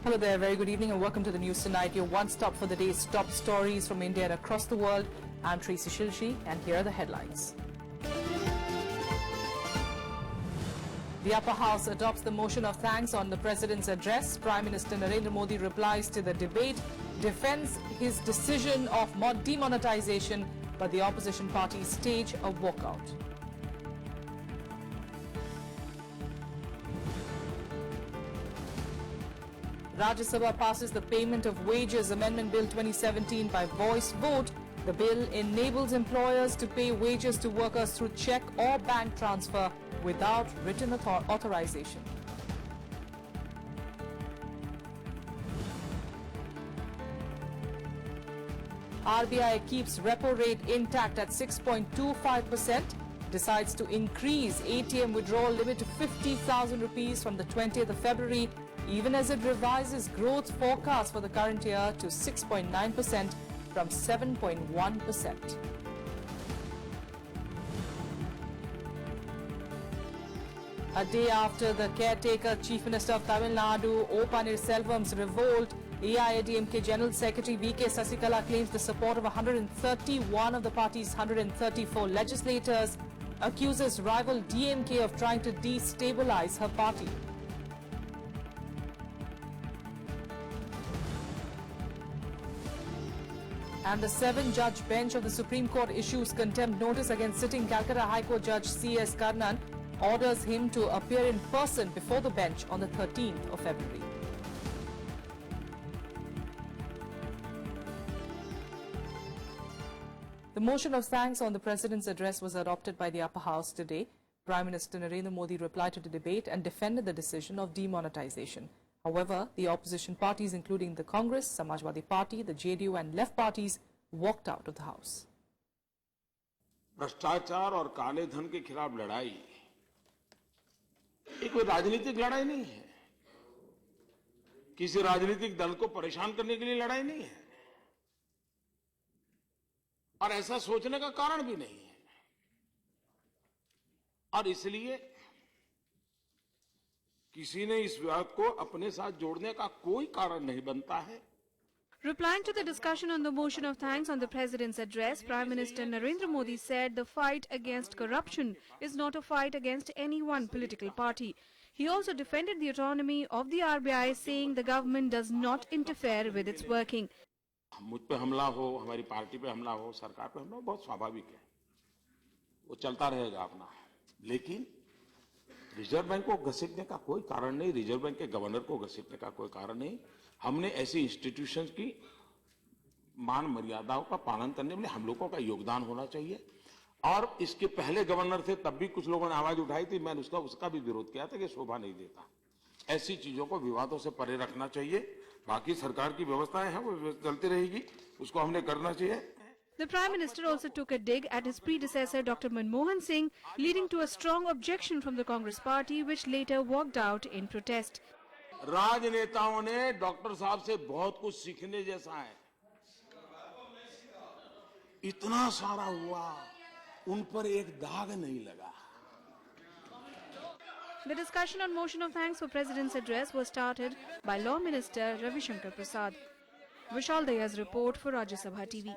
Hello there, very good evening and welcome to the news tonight. Your one stop for the day's top stories from India and across the world. I'm Tracy Shilshi and here are the headlines. The upper house adopts the motion of thanks on the president's address. Prime Minister Narendra Modi replies to the debate, defends his decision of demonetisation, but the opposition parties stage a walkout. Rajya Sabha passes the Payment of Wages Amendment Bill 2017 by voice vote. The bill enables employers to pay wages to workers through cheque or bank transfer without written authorisation. RBI keeps repo rate intact at 6.25%, decides to increase ATM withdrawal limit to 50,000 rupees from the 20th of February, even as it revises growth forecast for the current year to 6.9% from 7.1%. A day after the caretaker Chief Minister of Tamil Nadu, O Panneerselvam's revolt, AIADMK General Secretary V K Sasikala claims the support of 131 of the party's 134 legislators, accuses rival DMK of trying to destabilise her party. And the 7-judge bench of the Supreme Court issues contempt notice against sitting Calcutta High Court Judge C.S. Karnan, orders him to appear in person before the bench on the 13th of February. The motion of thanks on the President's address was adopted by the upper house today. Prime Minister Narendra Modi replied to the debate and defended the decision of demonetisation. However, the opposition parties, including the Congress, Samajwadi Party, the JDU and left parties, walked out of the House. भ्रष्टाचार और काले धन के खिलाफ लड़ाई ये कोई राजनीतिक लड़ाई नहीं है, किसी राजनीतिक दल को परेशान करने के लिए लड़ाई नहीं है और ऐसा सोचने का कारण भी नहीं है और इसलिए किसी ने इस बात को अपने साथ जोड़ने का कोई कारण नहीं बनता है. Replying to the discussion on the motion of thanks on the President's address, Prime Minister Narendra Modi said the fight against corruption is not a fight against any one political party. He also defended the autonomy of the RBI, saying the government does not interfere with its working. मुझ पे हमला हो, हमारी party पे हमला हो, सरकार पे हमला हो, बहुत स्वाभाविक है, वो चलता रहेगा अपना. लेकिन रिजर्व बैंक को घसीटने का कोई कारण नहीं, रिजर्व बैंक के गवर्नर को घसीटने का कोई कारण नहीं. हमने ऐसी इंस्टीट्यूशंस की मान मर्यादाओं का पालन करने में हम लोगों का योगदान होना चाहिए. और इसके पहले गवर्नर थे तब भी कुछ लोगों ने आवाज उठाई थी, मैंने उसका भी विरोध किया था कि शोभा नहीं देता. ऐसी चीजों को विवादों से परे रखना चाहिए. बाकी सरकार की व्यवस्थाएं हैं वो चलती रहेगी, उसको हमने करना चाहिए. The Prime Minister also took a dig at his predecessor Dr. Manmohan Singh, leading to a strong objection from the Congress party, which later walked out in protest. राजनेताओं ने डॉक्टर साहब से बहुत कुछ सीखने जैसा है. इतना सारा हुआ, उन पर एक दाग नहीं लगा. The discussion on motion of thanks for President's address was started by Law Minister Ravi Shankar Prasad. Vishal Daya's report for Rajya Sabha TV.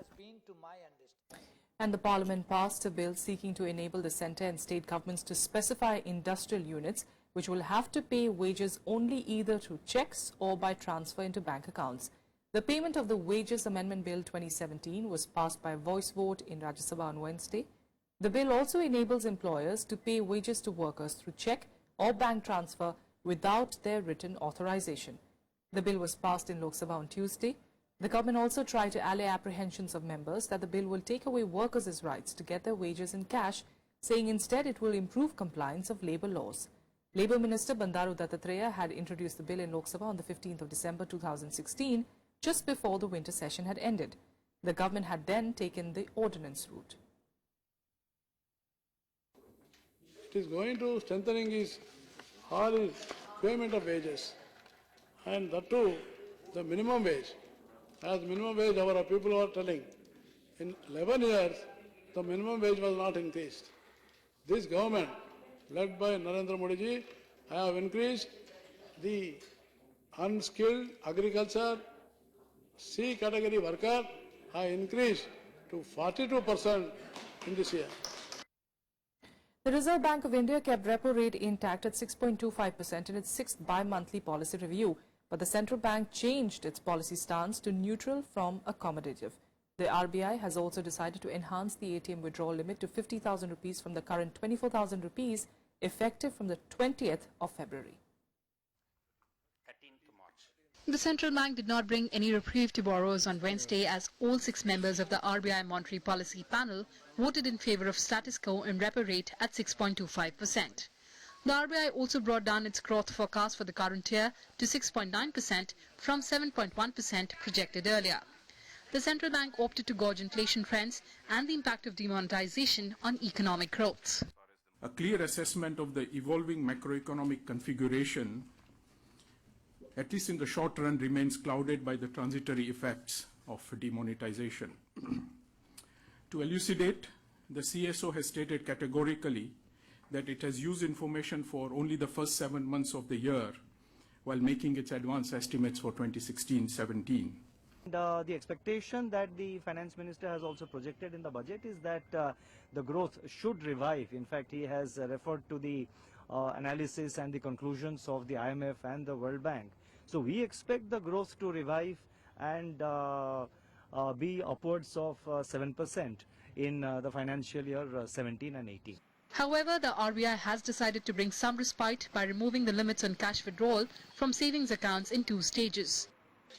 And the Parliament passed a bill seeking to enable the centre and state governments to specify industrial units which will have to pay wages only either through cheques or by transfer into bank accounts. The Payment of the Wages Amendment Bill 2017 was passed by voice vote in Rajya Sabha on Wednesday. The bill also enables employers to pay wages to workers through cheque or bank transfer without their written authorisation. The bill was passed in Lok Sabha on Tuesday. The government also tried to allay apprehensions of members that the bill will take away workers' rights to get their wages in cash, saying instead it will improve compliance of labour laws. Labour Minister Bandaru Dattatreya had introduced the bill in Lok Sabha on the 15th of December 2016, just before the winter session had ended. The government had then taken the ordinance route. It is going to strengthening his payment of wages, and that too the minimum wage. As minimum wage, our people are telling, in 11 years, the minimum wage was not increased. This government, led by Narendra Modi ji, have increased the unskilled agriculture C category worker have increased to 42% in this year. The Reserve Bank of India kept repo rate intact at 6.25% in its sixth bi-monthly policy review, but the central bank changed its policy stance to neutral from accommodative. The RBI has also decided to enhance the ATM withdrawal limit to 50,000 rupees from the current 24,000 rupees, effective from the 20th of February. The central bank did not bring any reprieve to borrowers on Wednesday, as all 6 members of the RBI Monetary Policy Panel voted in favour of status quo in repo rate at 6.25%. The RBI also brought down its growth forecast for the current year to 6.9% from 7.1% projected earlier. The central bank opted to gauge inflation trends and the impact of demonetisation on economic growth. A clear assessment of the evolving macroeconomic configuration, at least in the short run, remains clouded by the transitory effects of demonetisation. To elucidate, the CSO has stated categorically that it has used information for only the first 7 months of the year while making its advance estimates for 2016-17. The expectation that the finance minister has also projected in the budget is that the growth should revive. In fact, he has referred to the analysis and the conclusions of the IMF and the World Bank. So we expect the growth to revive and be upwards of 7% in the financial year 17 and 18. However, the RBI has decided to bring some respite by removing the limits on cash withdrawal from savings accounts in 2 stages.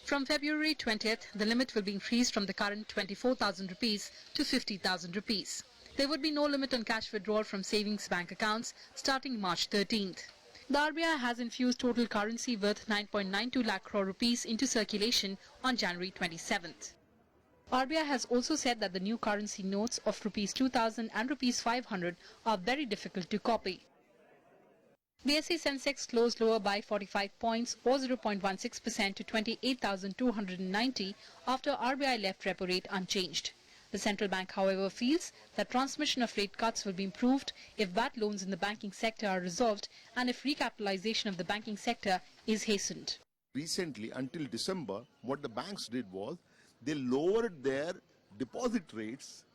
From February 20th, the limit will be increased from the current 24,000 rupees to 50,000 rupees. There would be no limit on cash withdrawal from savings bank accounts starting March 13th. The RBI has infused total currency worth 9.92 lakh crore rupees into circulation on January 27th. RBI has also said that the new currency notes of rupees 2,000 and rupees 500 are very difficult to copy. The SE Sensex closed lower by 45 points or 0.16% to 28,290 after RBI left repo rate unchanged. The central bank, however, feels that transmission of rate cuts will be improved if bad loans in the banking sector are resolved and if recapitalization of the banking sector is hastened. Recently, until December, what the banks did was they lowered their deposit rates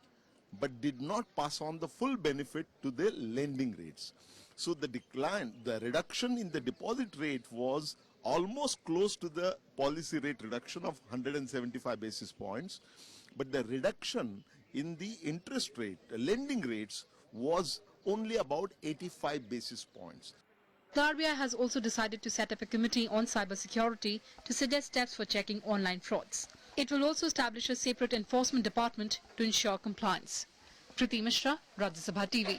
but did not pass on the full benefit to their lending rates. So the reduction in the deposit rate was almost close to the policy rate reduction of 175 basis points. But the reduction in the interest rate, lending rates, was only about 85 basis points. The RBI has also decided to set up a committee on cybersecurity to suggest steps for checking online frauds. It will also establish a separate enforcement department to ensure compliance. Priti Mishra, Rajya Sabha TV.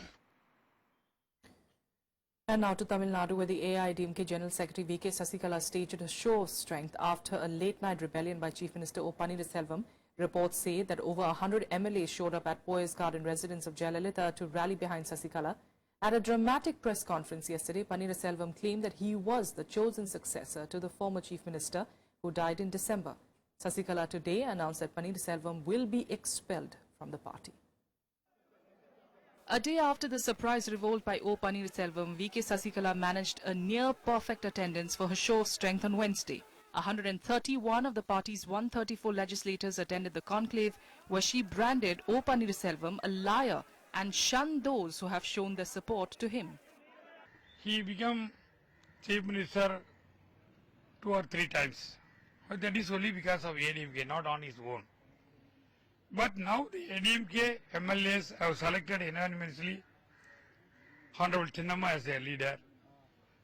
And now to Tamil Nadu, where the AIADMK General Secretary V K Sasikala staged a show of strength after a late-night rebellion by Chief Minister O Panneerselvam. Reports say that over 100 MLAs showed up at Poyes Garden residence of Jayalalitha to rally behind Sasikala. At a dramatic press conference yesterday, Panneerselvam claimed that he was the chosen successor to the former Chief Minister who died in December. Sasikala today announced that Panneerselvam will be expelled from the party. A day after the surprise revolt by O Panneerselvam, V K Sasikala managed a near-perfect attendance for her show of strength on Wednesday. 131 of the party's 134 legislators attended the conclave, where she branded O Panneerselvam a liar and shunned those who have shown their support to him. He became Chief Minister 2 or 3 times. But that is only because of AIADMK, not on his own. But now the AIADMK MLAs have selected unanimously Honorable Chinnamma as their leader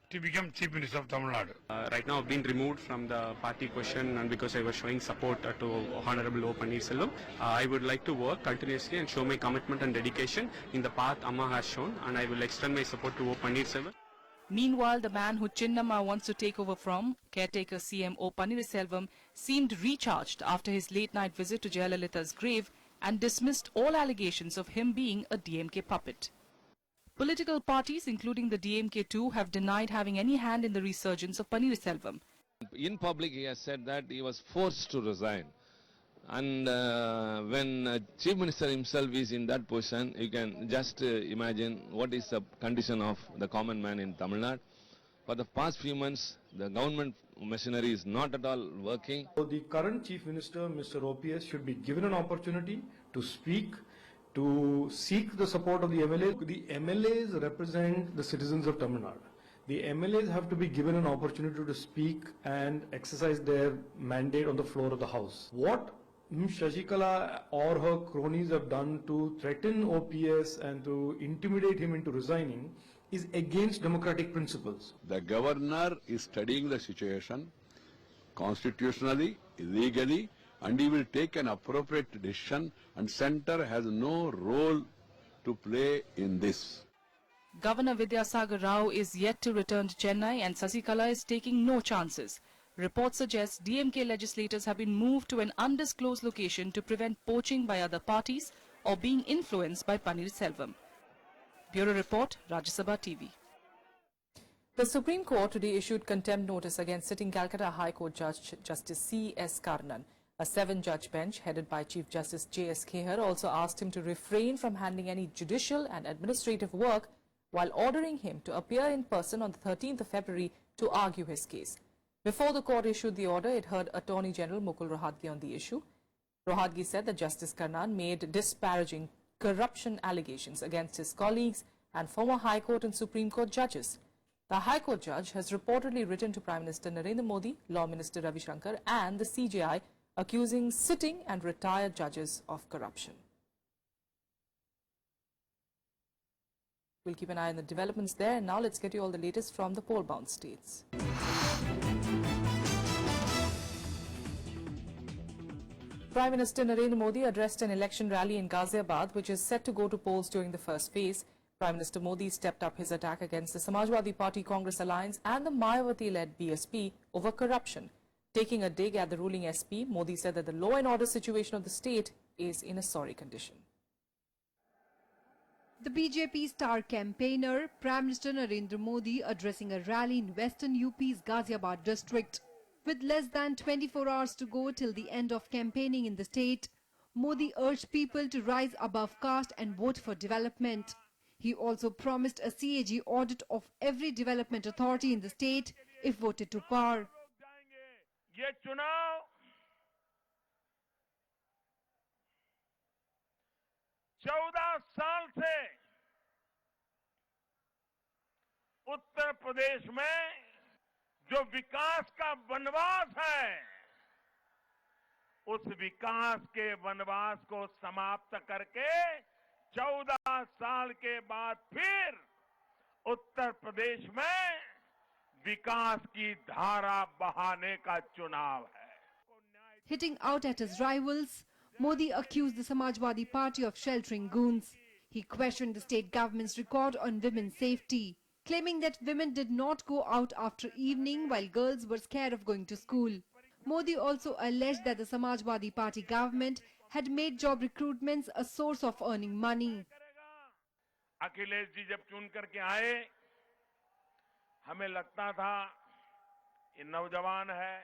to become Chief Minister of Tamil Nadu. Right now I've been removed from the party question, and because I was showing support to Honorable O Panneerselvam, I would like to work continuously and show my commitment and dedication in the path Amma has shown, and I will extend my support to O Panneerselvam. Meanwhile, the man who Chinnamma wants to take over from, caretaker CM O Panneerselvam, seemed recharged after his late-night visit to Jayalalitha's grave and dismissed all allegations of him being a DMK puppet. Political parties, including the DMK too, have denied having any hand in the resurgence of Panneerselvam. In public, he has said that he was forced to resign. And when Chief Minister himself is in that position, you can just imagine what is the condition of the common man in Tamil Nadu. For the past few months, the government machinery is not at all working. So the current Chief Minister, Mr. OPS, should be given an opportunity to speak, to seek the support of the MLAs. The MLAs represent the citizens of Tamil Nadu. The MLAs have to be given an opportunity to speak and exercise their mandate on the floor of the House. What Ms. Sasikala or her cronies have done to threaten OPS and to intimidate him into resigning is against democratic principles. The governor is studying the situation constitutionally, legally, and he will take an appropriate decision, and centre has no role to play in this. Governor Vidyasagar Rao is yet to return to Chennai and Sasikala is taking no chances. Reports suggest DMK legislators have been moved to an undisclosed location to prevent poaching by other parties or being influenced by Panneerselvam. Bureau Report, Rajya Sabha TV. The Supreme Court today issued contempt notice against sitting Calcutta High Court Judge Justice C.S. Karnan. A 7-judge bench headed by Chief Justice J.S. Kheher also asked him to refrain from handling any judicial and administrative work while ordering him to appear in person on the 13th of February to argue his case. Before the court issued the order, it heard Attorney General Mukul Rohatgi on the issue. Rohatgi said that Justice Karnan made disparaging corruption allegations against his colleagues and former High Court and Supreme Court judges. The High Court judge has reportedly written to Prime Minister Narendra Modi, Law Minister Ravi Shankar and the CJI, accusing sitting and retired judges of corruption. We'll keep an eye on the developments there. Now let's get you all the latest from the poll-bound states. Prime Minister Narendra Modi addressed an election rally in Ghaziabad, which is set to go to polls during the first phase. Prime Minister Modi stepped up his attack against the Samajwadi Party Congress alliance and the Mayawati-led BSP over corruption. Taking a dig at the ruling SP, Modi said that the law and order situation of the state is in a sorry condition. The BJP star campaigner, Prime Minister Narendra Modi, addressing a rally in western UP's Ghaziabad district. With less than 24 hours to go till the end of campaigning in the state, Modi urged people to rise above caste and vote for development. He also promised a CAG audit of every development authority in the state if voted to power. ये चुनाव 14 साल से उत्तर प्रदेश में जो विकास का वनवास है, उस विकास के वनवास को समाप्त करके 14 साल के बाद फिर उत्तर प्रदेश में विकास की धारा बहाने का चुनाव है. Hitting out at his rivals, Modi accused the Samajwadi Party of sheltering goons. He questioned the state government's record on women's safety, claiming that women did not go out after evening while girls were scared of going to school. Modi also alleged that the Samajwadi Party government had made job recruitments a source of earning money. Akhilesh ji जब चुन करके आए, हमें लगता था ये नौजवान है,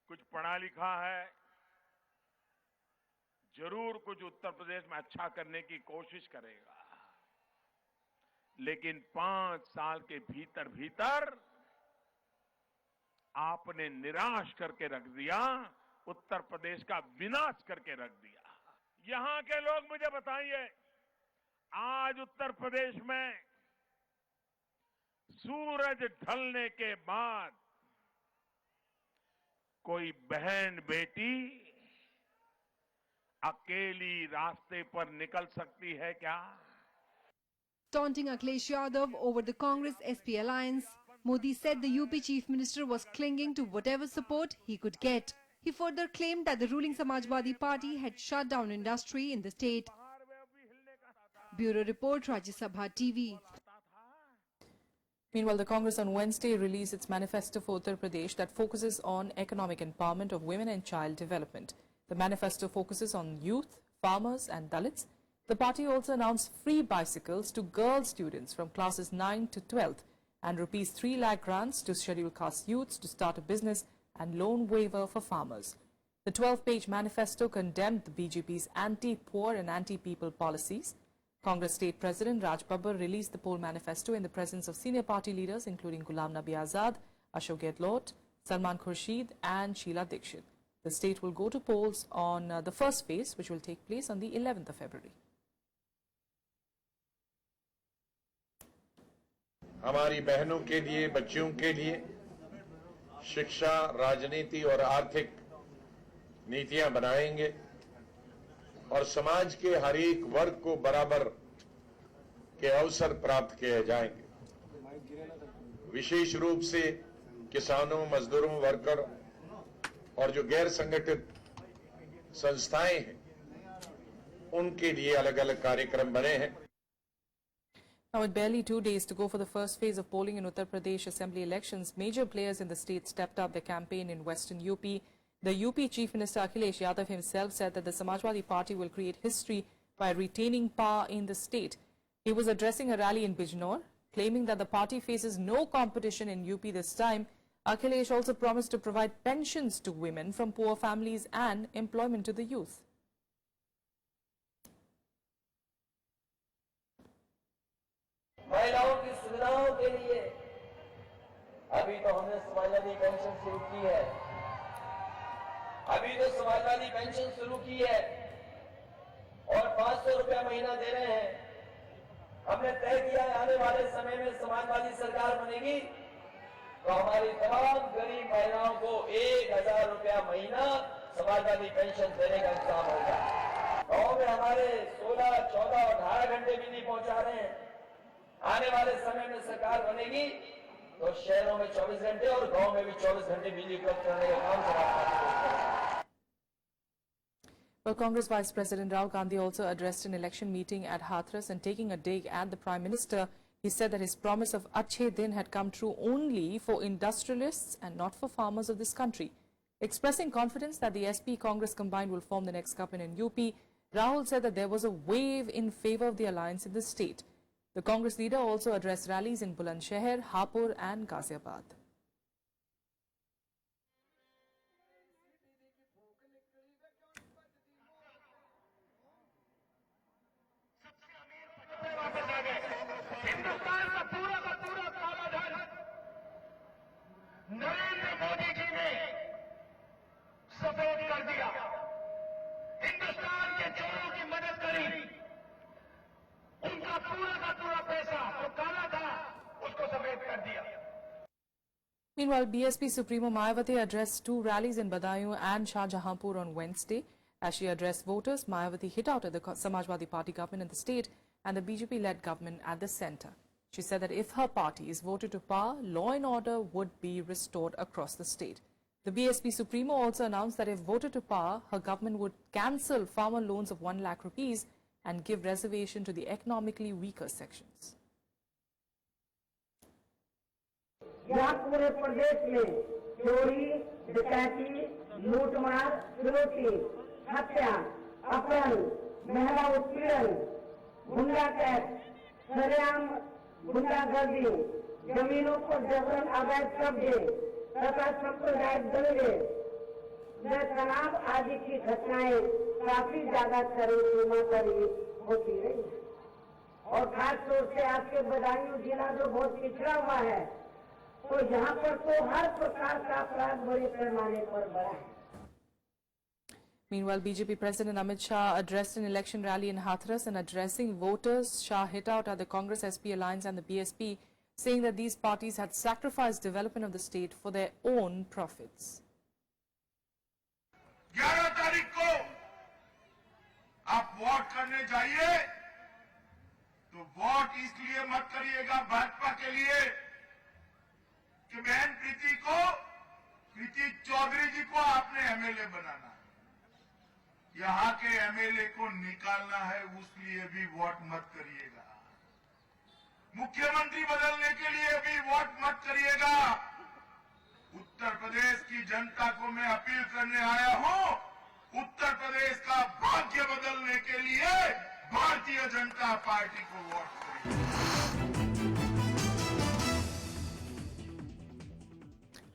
कुछ पढ़ा लिखा है, जरूर कुछ उत्तर प्रदेश में अच्छा करने की कोशिश करेगा. लेकिन 5 साल के भीतर भीतर आपने निराश करके रख दिया, उत्तर प्रदेश का विनाश करके रख दिया. यहां के लोग मुझे बताइए, आज उत्तर प्रदेश में सूरज ढलने के बाद कोई बहन बेटी अकेली रास्ते पर निकल सकती है क्या? Taunting Akhilesh Yadav over the Congress-SP alliance, Modi said the UP Chief Minister was clinging to whatever support he could get. He further claimed that the ruling Samajwadi Party had shut down industry in the state. Bureau Report, Rajya Sabha TV. Meanwhile, the Congress on Wednesday released its manifesto for Uttar Pradesh that focuses on economic empowerment of women and child development. The manifesto focuses on youth, farmers and Dalits. The party also announced free bicycles to girl students from classes 9 to 12th and rupees 3 lakh grants to scheduled caste youths to start a business and loan waiver for farmers. The 12-page manifesto condemned the BJP's anti-poor and anti-people policies. Congress State President Raj Babbar released the poll manifesto in the presence of senior party leaders including Ghulam Nabi Azad, Ashok Gehlot, Salman Khurshid and Sheila Dikshit. The state will go to polls on the first phase, which will take place on the 11th of February. हमारी बहनों के लिए, बच्चियों के लिए शिक्षा, राजनीति और आर्थिक नीतियां बनाएंगे और समाज के हर एक वर्ग को बराबर के अवसर प्राप्त किए जाएंगे। विशेष रूप से किसानों, मजदूरों, वर्कर और जो गैर संगठित संस्थाएं हैं, उनके लिए अलग-अलग कार्यक्रम बने हैं। Now, with barely 2 days to go for the first phase of polling in Uttar Pradesh Assembly elections, major players in the state stepped up their campaign in western UP. The UP Chief Minister Akhilesh Yadav himself said that the Samajwadi Party will create history by retaining power in the state. He was addressing a rally in Bijnor, claiming that the party faces no competition in UP this time. Akhilesh also promised to provide pensions to women from poor families and employment to the youth. महिलाओं की सुविधाओं के लिए अभी तो हमने Samajwadi pension शुरू की है। और 500 रुपया महीना दे रहे हैं। हमने तय किया है आने वाले समय में समाजवादी सरकार बनेगी तो हमारी तमाम गरीब महिलाओं को 1000 रुपया महीना समाजवादी पेंशन देने का इंतजाम होगा। गाँव में हमारे 16, 14 और 18 घंटे बिजली पहुंचा रहे हैं। आने वाले समय में सरकार बनेगी तो शहरों में 24 घंटे और गांव में भी 24 घंटे बिजली उपलब्ध कराने का काम चला। Well, Congress Vice President Rahul Gandhi also addressed an election meeting at Hathras and taking a dig at the Prime Minister. He said that his promise of Achhe Din had come true only for industrialists and not for farmers of this country. Expressing confidence that the SP Congress combined will form the next government in UP, Rahul said that there was a wave in favor of the alliance in the state. The Congress leader also addressed rallies in Bulandshahr, Hapur and Ghaziabad. Narendra Modi ji ने सफेद कर दिया। हिंदुस्तान के चोरों की मदद करी। उनका पूरा का पूरा पैसा जो काला था उसको सफेद कर दिया। Meanwhile, BSP Supremo Mayawati addressed 2 rallies in Badaयूं and Shahjahanpur on Wednesday. As she addressed voters, Mayawati hit out at the Samajwadi Party government in the state and the BJP-led government at the centre. She said that if her party is voted to power, law and order would be restored across the state. The BSP Supremo also announced that if voted to power, her government would cancel farmer loans of 1 lakh rupees and give reservation to the economically weaker sections. यहाँ पूरे प्रदेश में चोरी, डकैती, लूटमार, फिरौती, हत्या, अपहरण, महिला उत्पीड़न, गुंडा टैक्स, सरेआम गुंडागर्दी, जमीनों पर जबरन अवैध कब्जे तथा सांप्रदायिक दंगे व तनाव आदि की घटनाएं काफी ज्यादा सीमा पर होती रही और खास तौर से आपके बदायूं जिला जो बहुत पिछड़ा हुआ है तो यहाँ पर तो हर प्रकार का अपराध बड़े पैमाने पर बढ़ा है। Meanwhile, BJP President Amit Shah addressed an election rally in Hathras and addressing voters, Shah hit out at the Congress SP alliance and the BSP, saying that these parties had sacrificed development of the state for their own profits. 11 तारीख को आप vote करने जाइए तो vote इसलिए मत करिएगा भाजपा के लिए कि बहन प्रीति चौधरी जी को आपने एमएलए बनाना है, यहाँ के एमएलए को निकालना है, उसलिए भी वोट मत करिएगा। मुख्यमंत्री बदलने के लिए भी वोट मत करिएगा। उत्तर प्रदेश की जनता को मैं अपील करने आया हूं, उत्तर प्रदेश का भाग्य बदलने के लिए भारतीय जनता पार्टी को वोट करिए।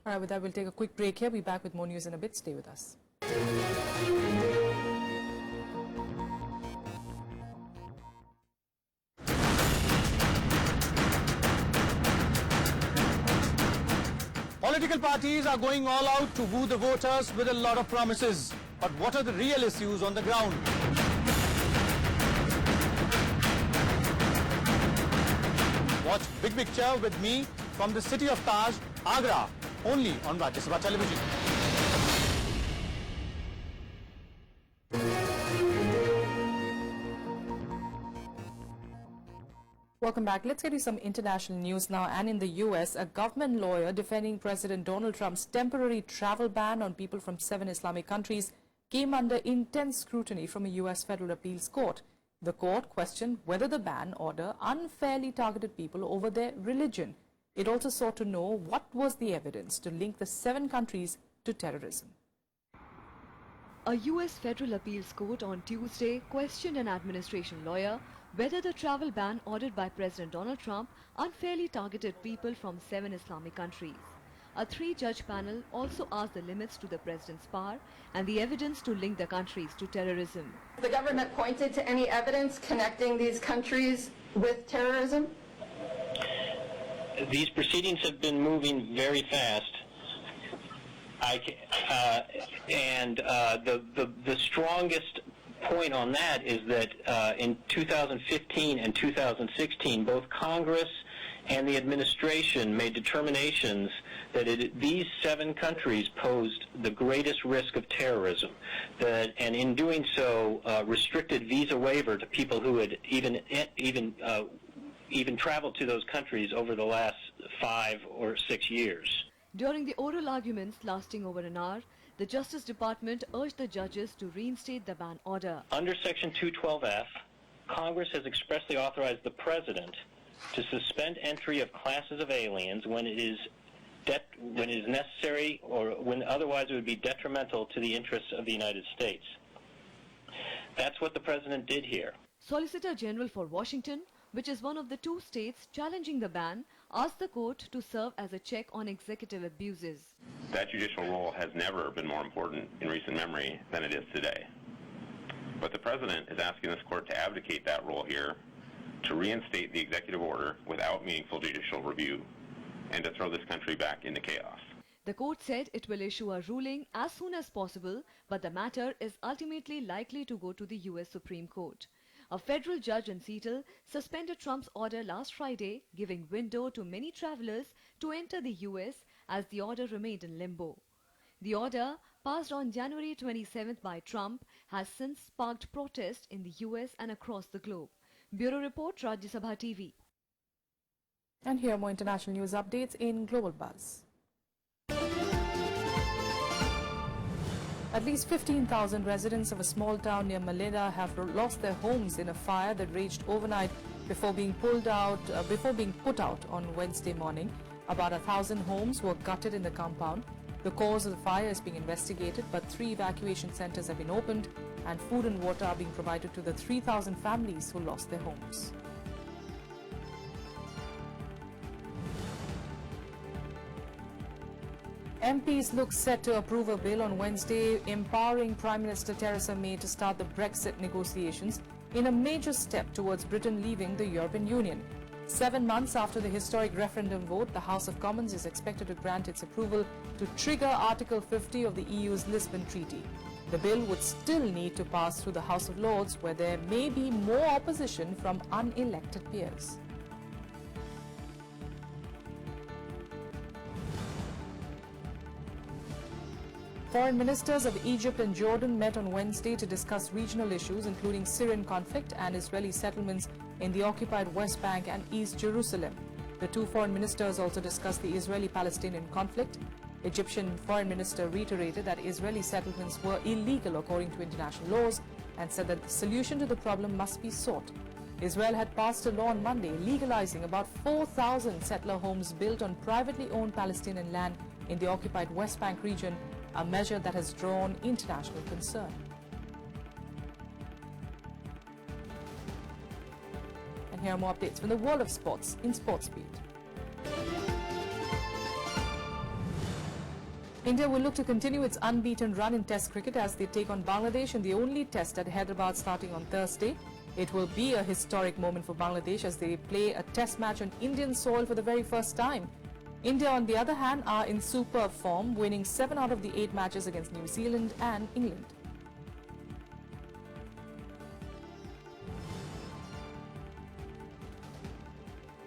All right, with that, we'll take a quick break here. We'll be back with more news in a bit. Stay with us. political parties are going all out to woo the voters with a lot of promises. But what are the real issues on the ground? Watch Big Picture with me from the city of Taj, Agra, only on Rajya Sabha television. Welcome back. Let's get you some international news now. And in the US, a government lawyer defending President Donald Trump's temporary travel ban on people from 7 Islamic countries came under intense scrutiny from a US federal appeals court. The court questioned whether the ban order unfairly targeted people over their religion. It also sought to know what was the evidence to link the 7 countries to terrorism. A US federal appeals court on Tuesday questioned an administration lawyer whether the travel ban ordered by President Donald Trump unfairly targeted people from 7 Islamic countries. A 3-judge panel also asked the limits to the president's power and the evidence to link the countries to terrorism. The government pointed to any evidence connecting these countries with terrorism? These proceedings have been moving very fast. The strongest point on that is that in 2015 and 2016, both Congress and the administration made determinations that these 7 countries posed the greatest risk of terrorism, and in doing so restricted visa waiver to people who had even traveled to those countries over the last 5 or 6 years. During the oral arguments lasting over an hour, the Justice Department urged the judges to reinstate the ban order. Under Section 212F, Congress has expressly authorized the President to suspend entry of classes of aliens when it is necessary or when otherwise it would be detrimental to the interests of the United States. That's what the President did here. Solicitor General for Washington, which is one of the 2 states challenging the ban, asked the court to serve as a check on executive abuses. That judicial role has never been more important in recent memory than it is today. But the President is asking this court to abdicate that role here, to reinstate the executive order without meaningful judicial review, and to throw this country back into chaos. The court said it will issue a ruling as soon as possible, but the matter is ultimately likely to go to the US Supreme Court. A federal judge in Seattle suspended Trump's order last Friday, giving window to many travelers to enter the US as the order remained in limbo. The order, passed on January 27th by Trump, has since sparked protests in the US and across the globe. Bureau Report, Rajya Sabha TV. And here are more international news updates in Global Buzz. At least 15,000 residents of a small town near Maleda have lost their homes in a fire that raged overnight before being put out on Wednesday morning. About 1,000 homes were gutted in the compound. The cause of the fire is being investigated, but 3 evacuation centers have been opened and food and water are being provided to the 3,000 families who lost their homes. MPs look set to approve a bill on Wednesday empowering Prime Minister Theresa May to start the Brexit negotiations in a major step towards Britain leaving the European Union. 7 months after the historic referendum vote, the House of Commons is expected to grant its approval to trigger Article 50 of the EU's Lisbon Treaty. The bill would still need to pass through the House of Lords, where there may be more opposition from unelected peers. Foreign ministers of Egypt and Jordan met on Wednesday to discuss regional issues including Syrian conflict and Israeli settlements in the occupied West Bank and East Jerusalem. The 2 foreign ministers also discussed the Israeli-Palestinian conflict. Egyptian foreign minister reiterated that Israeli settlements were illegal according to international laws and said that the solution to the problem must be sought. Israel had passed a law on Monday legalizing about 4,000 settler homes built on privately owned Palestinian land in the occupied West Bank region, a measure that has drawn international concern. And here are more updates from the world of sports in SportsBeat. India will look to continue its unbeaten run in Test cricket as they take on Bangladesh in the only test at Hyderabad starting on Thursday. It will be a historic moment for Bangladesh as they play a test match on Indian soil for the very first time. India, on the other hand, are in superb form, winning 7 out of the 8 matches against New Zealand and England.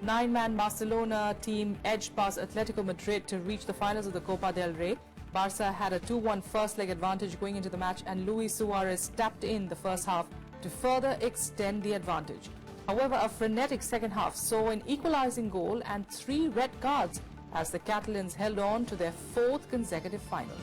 Nine-man Barcelona team edged past Atletico Madrid to reach the finals of the Copa del Rey. Barca had a 2-1 first-leg advantage going into the match, and Luis Suarez tapped in the first half to further extend the advantage. However, a frenetic second half saw an equalizing goal and 3 red cards as the Catalans held on to their 4th consecutive final.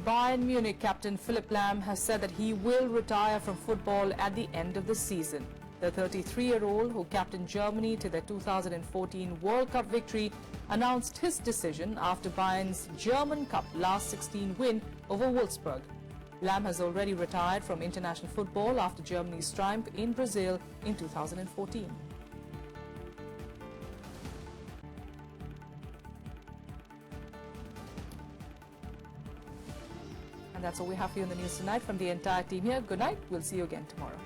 Bayern Munich captain Philipp Lahm has said that he will retire from football at the end of the season. The 33-year-old, who captained Germany to their 2014 World Cup victory, announced his decision after Bayern's German Cup last 16 win over Wolfsburg. Lahm has already retired from international football after Germany's triumph in Brazil in 2014. And that's all we have for you in the news tonight. From the entire team here, good night. We'll see you again tomorrow.